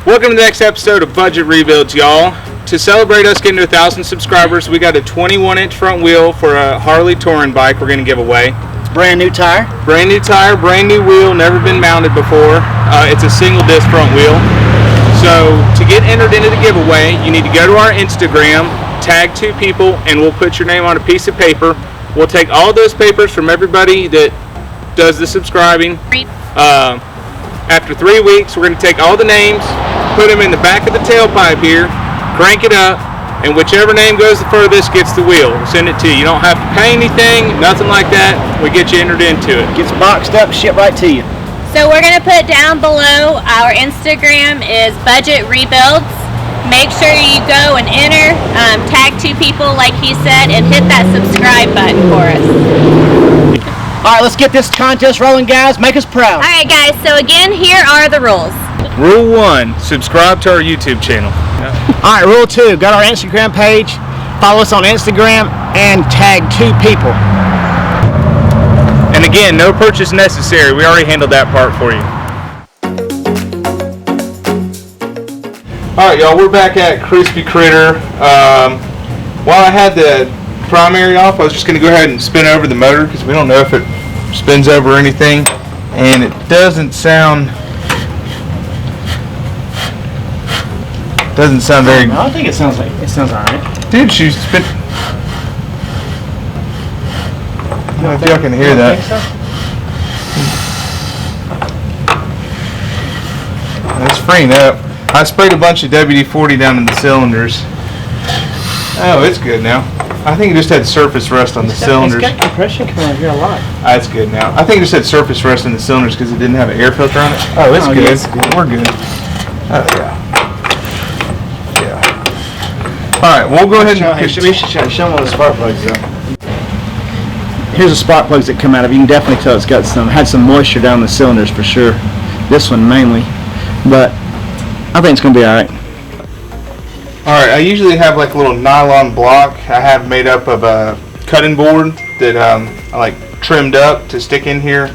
Welcome to the next episode of Budget Rebuilds, y'all. To celebrate us getting to 1,000 subscribers, we got a 21-inch front wheel for a Harley touring bike we're going to give away. Brand new tire. Brand new tire, brand new wheel, never been mounted before. It's a single disc front wheel. So to get entered into the giveaway, you need to go to our Instagram, tag 2 people, and we'll put your name on a piece of paper. We'll take all those papers from everybody that does the subscribing. After 3 weeks, we're going to take all the names, put them in the back of the tailpipe here, crank it up, and whichever name goes the furthest gets the wheel. We'll send it to you. You don't have to pay anything, nothing like that. We get you entered into it. Gets boxed up, shipped right to you. So we're going to put down below, our Instagram is Budgetrebuilds. Make sure you go and enter, tag 2 people like he said, and hit that subscribe button for us. All right, let's get this contest rolling, guys. Make us proud. All right, guys, so again, here are the rules. Rule 1, subscribe to our YouTube channel. All right, rule 2, got our Instagram page. Follow us on Instagram and tag 2 people. And again, no purchase necessary. We already handled that part for you. Alright, y'all, we're back at Crispy Critter. While I had the primary off, I was just going to go ahead and spin over the motor because we don't know if it spins over or anything. And it doesn't sound very... No, I think it sounds alright. Dude, she's spin... I don't know if y'all can hear that. It's freeing up. I sprayed a bunch of WD-40 down in the cylinders. Oh, it's good now. I think it just had surface rust on the cylinders. It's got compression coming out here a lot. That's good now. I think it just had surface rust in the cylinders because it didn't have an air filter on it. Oh, it's good. Yeah, it's good. We're good. Oh, yeah. All right, we'll go ahead and... We should show them all the spark plugs, though. Here's the spark plugs that come out of it. You can definitely tell it's got had some moisture down the cylinders for sure. This one mainly, but I think it's gonna be all right. All right, I usually have like a little nylon block I have made up of a cutting board that I like trimmed up to stick in here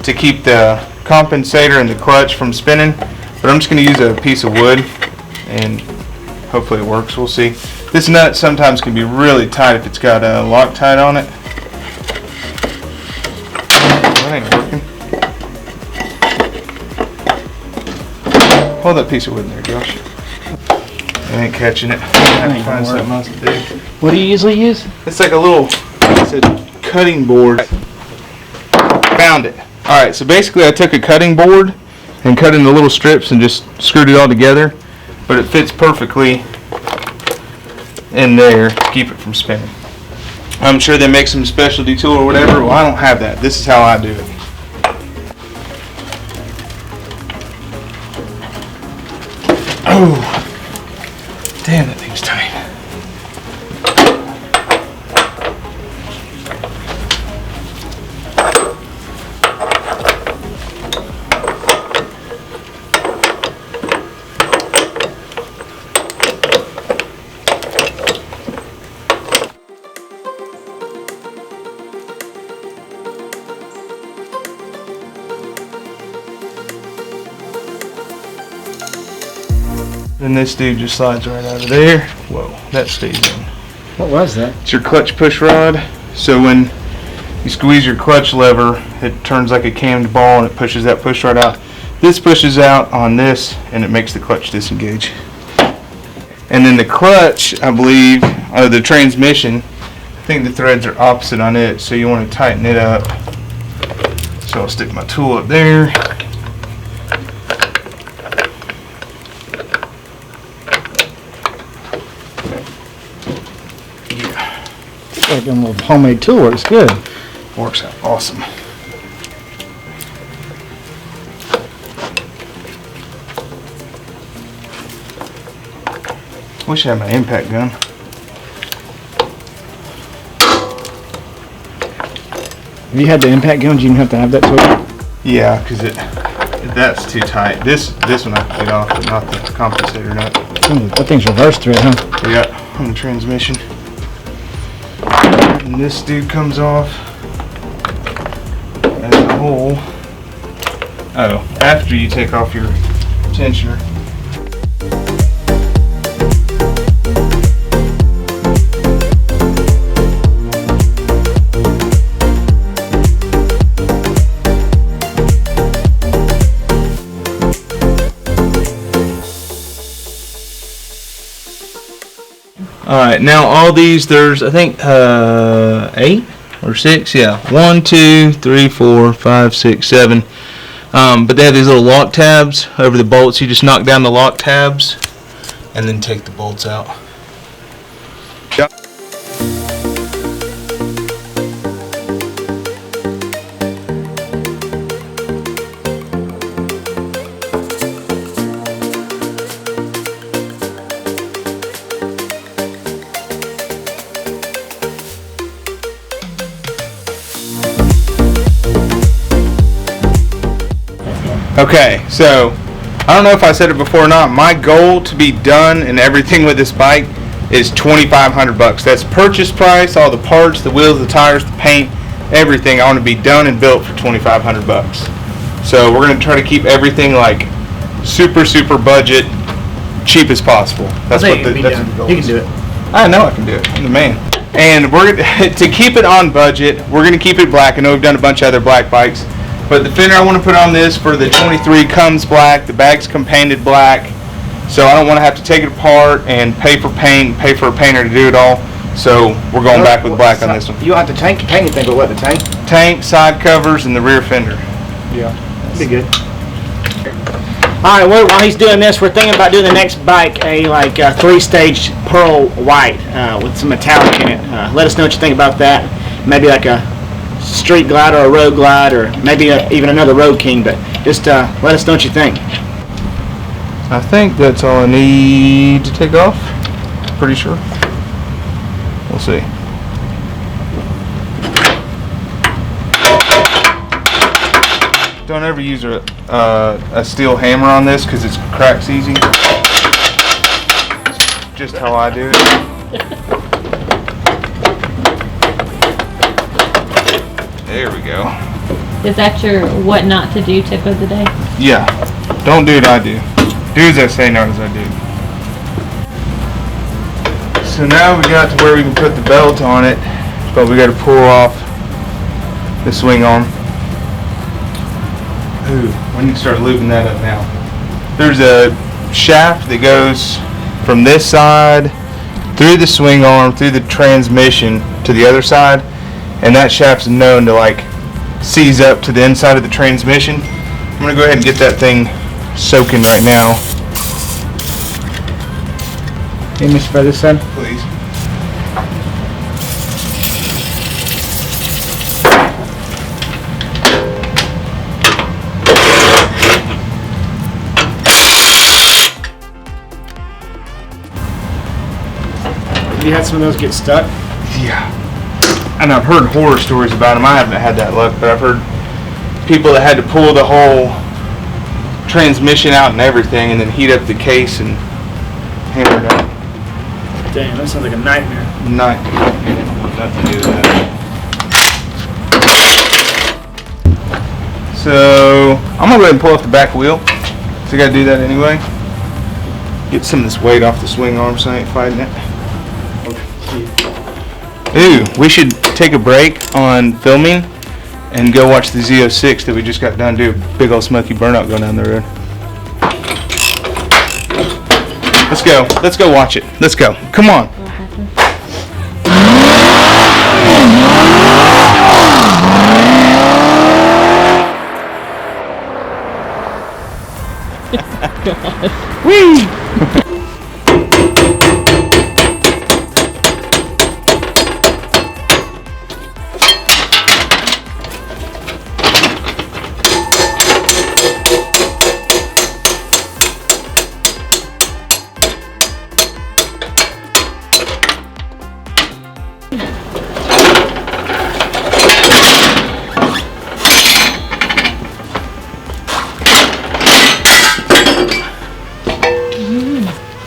to keep the compensator and the clutch from spinning. But I'm just gonna use a piece of wood and hopefully it works. We'll see. This nut sometimes can be really tight if it's got a Loctite on it. That ain't working. Hold that piece of wood in there, Josh. I ain't catching it. I have to find something else to do. What do you usually use? It's like a little, it's a cutting board. Found it. Alright, so basically I took a cutting board and cut into little strips and just screwed it all together. But it fits perfectly in there to keep it from spinning. I'm sure they make some specialty tool or whatever. Well, I don't have that. This is how I do it. Oh, damn, that thing's tight. Then this dude just slides right out of there. Whoa, that stays in. What was that? It's your clutch push rod. So when you squeeze your clutch lever, it turns like a cammed ball and it pushes that push rod out. This pushes out on this and it makes the clutch disengage. And then the clutch, I believe, the transmission, I think the threads are opposite on it, so you want to tighten it up. So I'll stick my tool up there. Like a little homemade tool works good. Works out awesome. Wish I had my impact gun. If you had the impact gun, you didn't have to have that tool? Yeah, because that's too tight. This one I can get off, but not the compensator nut. That thing's reverse thread, huh? Yeah, on the transmission. And this dude comes off as a whole. Oh, after you take off your tensioner. Alright, now all these, there's I think 8 or 6, yeah. 1, 2, 3, 4, 5, 6, 7. But they have these little lock tabs over the bolts. You just knock down the lock tabs and then take the bolts out. Okay, so I don't know if I said it before or not. My goal to be done and everything with this bike is $2,500. That's purchase price, all the parts, the wheels, the tires, the paint, everything. I want to be done and built for $2,500. So we're gonna try to keep everything like super budget, cheap as possible. That's what the goal is. You can do it. I know I can do it. I'm the man. And we're gonna, to keep it on budget, we're gonna keep it black. I know we've done a bunch of other black bikes. But the fender I want to put on this for the 23 comes black. The bags come painted black. So I don't want to have to take it apart and pay for paint, pay for a painter to do it all. So we're going back with black on this one. You don't have to paint anything but what, the tank? Tank, side covers, and the rear fender. Yeah. Be good. Alright, while he's doing this, we're thinking about doing the next bike, a 3-stage pearl white with some metallic in it. Let us know what you think about that. Maybe like a street glide or a road glide, or maybe even another Road King, but just let us know what you think. I think that's all I need to take off. Pretty sure. We'll see. Don't ever use a steel hammer on this because it cracks easy. Just how I do it. There we go. Is that your what not to do tip of the day? Yeah. Don't do what I do. Do as I say, not as I do. So now we got to where we can put the belt on it, but we got to pull off the swing arm. Ooh, we need to start lubing that up now. There's a shaft that goes from this side through the swing arm, through the transmission to the other side, and that shaft's known to like seize up to the inside of the transmission. I'm gonna go ahead and get that thing soaking right now. Hey, Mr. Featherson. Please. Have you had some of those get stuck? Yeah. And I've heard horror stories about them. I haven't had that luck, but I've heard people that had to pull the whole transmission out and everything and then heat up the case and hammer it out. Damn, that sounds like a nightmare. Nothing to do with that. So I'm gonna go ahead and pull off the back wheel. So I gotta do that anyway. Get some of this weight off the swing arm so I ain't fighting it. Ooh, we should take a break on filming and go watch the Z06 that we just got done. Do a big old smoky burnout going down the road. Let's go watch it. Let's go. Come on. Whee!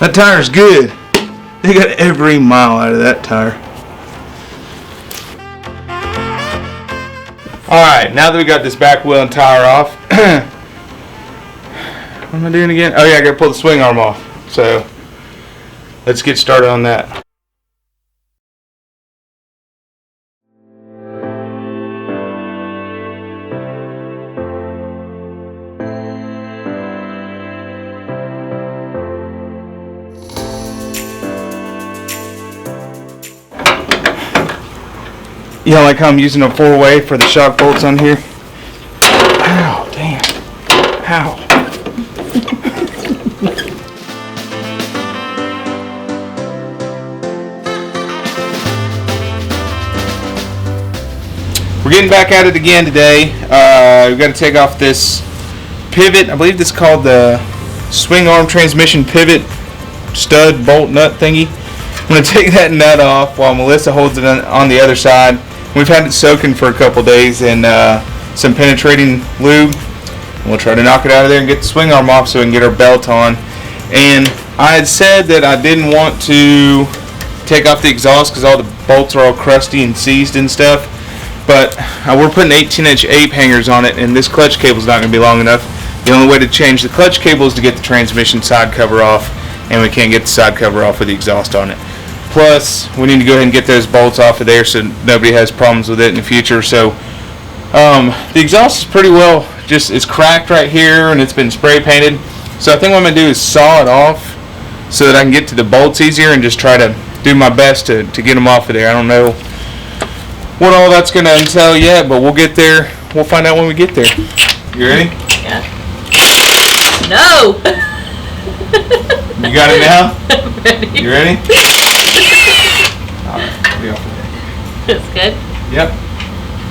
That tire's good. They got every mile out of that tire. Alright, now that we got this back wheel and tire off, what am I doing again? Oh yeah, I gotta pull the swing arm off. So, let's get started on that. You know, like how I'm using a 4-way for the shock bolts on here. Ow, damn. Ow. We're getting back at it again today. We've got to take off this pivot. I believe this is called the swing arm transmission pivot stud bolt nut thingy. I'm going to take that nut off while Melissa holds it on the other side. We've had it soaking for a couple days in some penetrating lube. We'll try to knock it out of there and get the swing arm off so we can get our belt on. And I had said that I didn't want to take off the exhaust because all the bolts are all crusty and seized and stuff. But we're putting 18-inch ape hangers on it, and this clutch cable is not going to be long enough. The only way to change the clutch cable is to get the transmission side cover off, and we can't get the side cover off with the exhaust on it. Plus, we need to go ahead and get those bolts off of there so nobody has problems with it in the future. So the exhaust is pretty well, it's cracked right here, and it's been spray painted. So I think what I'm going to do is saw it off so that I can get to the bolts easier and just try to do my best to get them off of there. I don't know what all that's going to entail yet, but we'll get there. We'll find out when we get there. You ready? Yeah. No! You got it now? I'm ready. You ready? Alright, be off of there. That's good. Yep.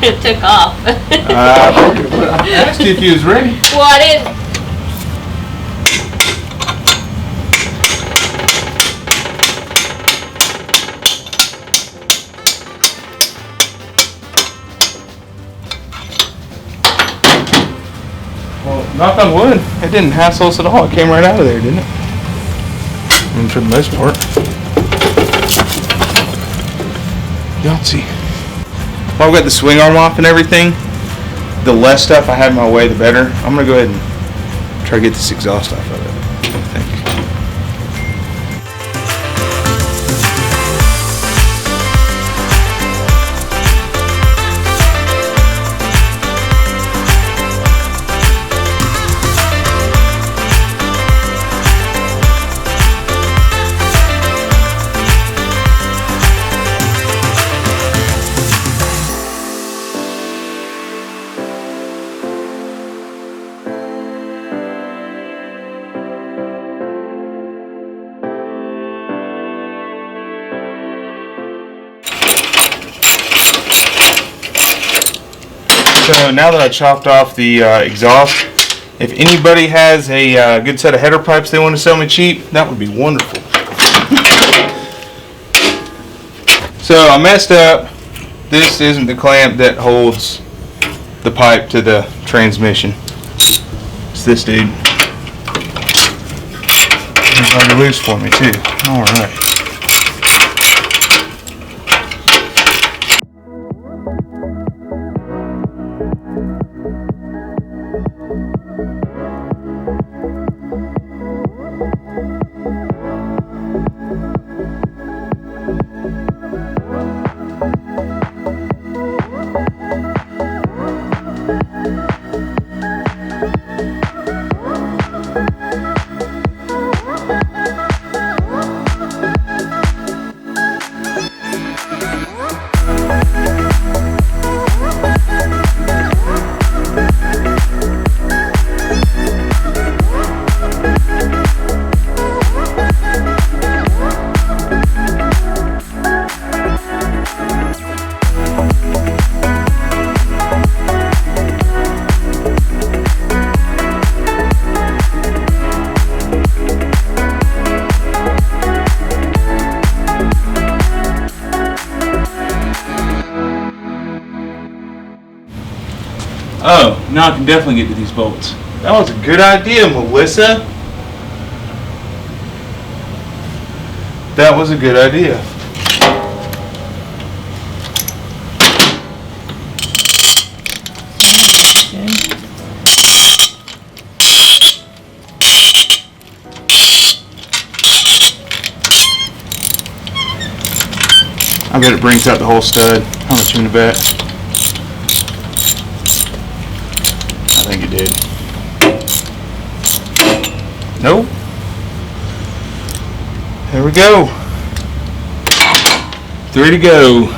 It took off. I asked you if you was ready. Well, I didn't. Well, knock on wood, it didn't hassle us at all. It came right out of there, didn't it? I mean, for the most part. Y'all see. Well, I've got the swing arm off and everything. The less stuff I have in my way, the better. I'm going to go ahead and try to get this exhaust off of it, I think. So now that I chopped off the exhaust, if anybody has a good set of header pipes they want to sell me cheap, that would be wonderful. So I messed up. This isn't the clamp that holds the pipe to the transmission. It's this dude. It's already loose for me too. All right. Oh, now I can definitely get to these bolts. That was a good idea, Melissa. That was a good idea. I bet it brings out the whole stud. How much you gonna bet? I think it did. Nope. There we go. 3 to go.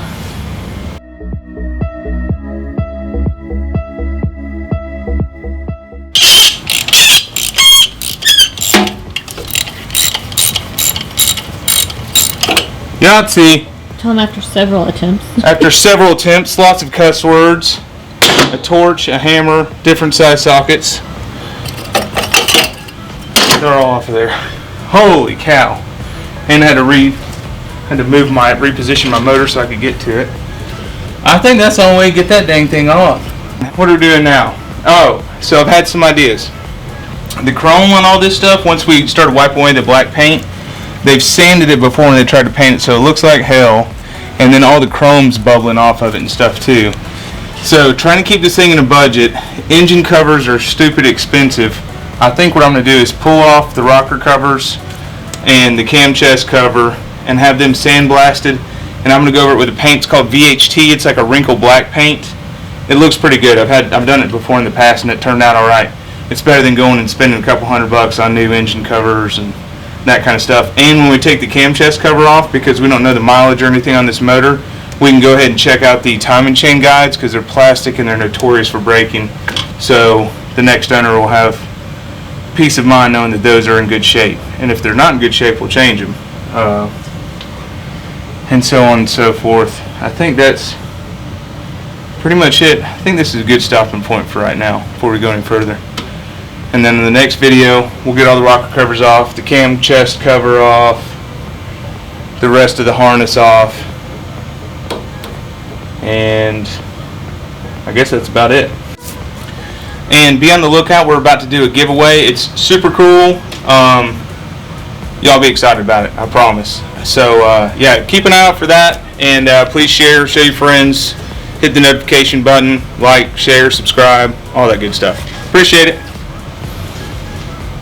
Yahtzee. Tell them after several attempts. After several attempts, lots of cuss words, a torch, a hammer, different size sockets. They're all off of there. Holy cow! And I had to reposition my motor so I could get to it. I think that's the only way to get that dang thing off. What are we doing now? Oh, so I've had some ideas. The chrome on all this stuff, once we started wiping away the black paint, they've sanded it before when they tried to paint it, so it looks like hell. And then all the chrome's bubbling off of it and stuff too. So trying to keep this thing in a budget. Engine covers are stupid expensive. I think what I'm going to do is pull off the rocker covers and the cam chest cover and have them sandblasted. And I'm going to go over it with a paint. It's called VHT. It's like a wrinkle black paint. It looks pretty good. I've done it before in the past and it turned out alright. It's better than going and spending a couple $100 on new engine covers and that kind of stuff. And when we take the cam chest cover off, because we don't know the mileage or anything on this motor, we can go ahead and check out the timing chain guides because they're plastic and they're notorious for breaking. So the next owner will have peace of mind knowing that those are in good shape. And if they're not in good shape, we'll change them. And so on and so forth. I think that's pretty much it. I think this is a good stopping point for right now before we go any further. And then in the next video, we'll get all the rocker covers off, the cam chest cover off, the rest of the harness off, and I guess that's about it. And be on the lookout, we're about to do a giveaway. It's super cool. Y'all be excited about it, I promise. So yeah, keep an eye out for that, and please share, show your friends, hit the notification button, like, share, subscribe, all that good stuff. Appreciate it.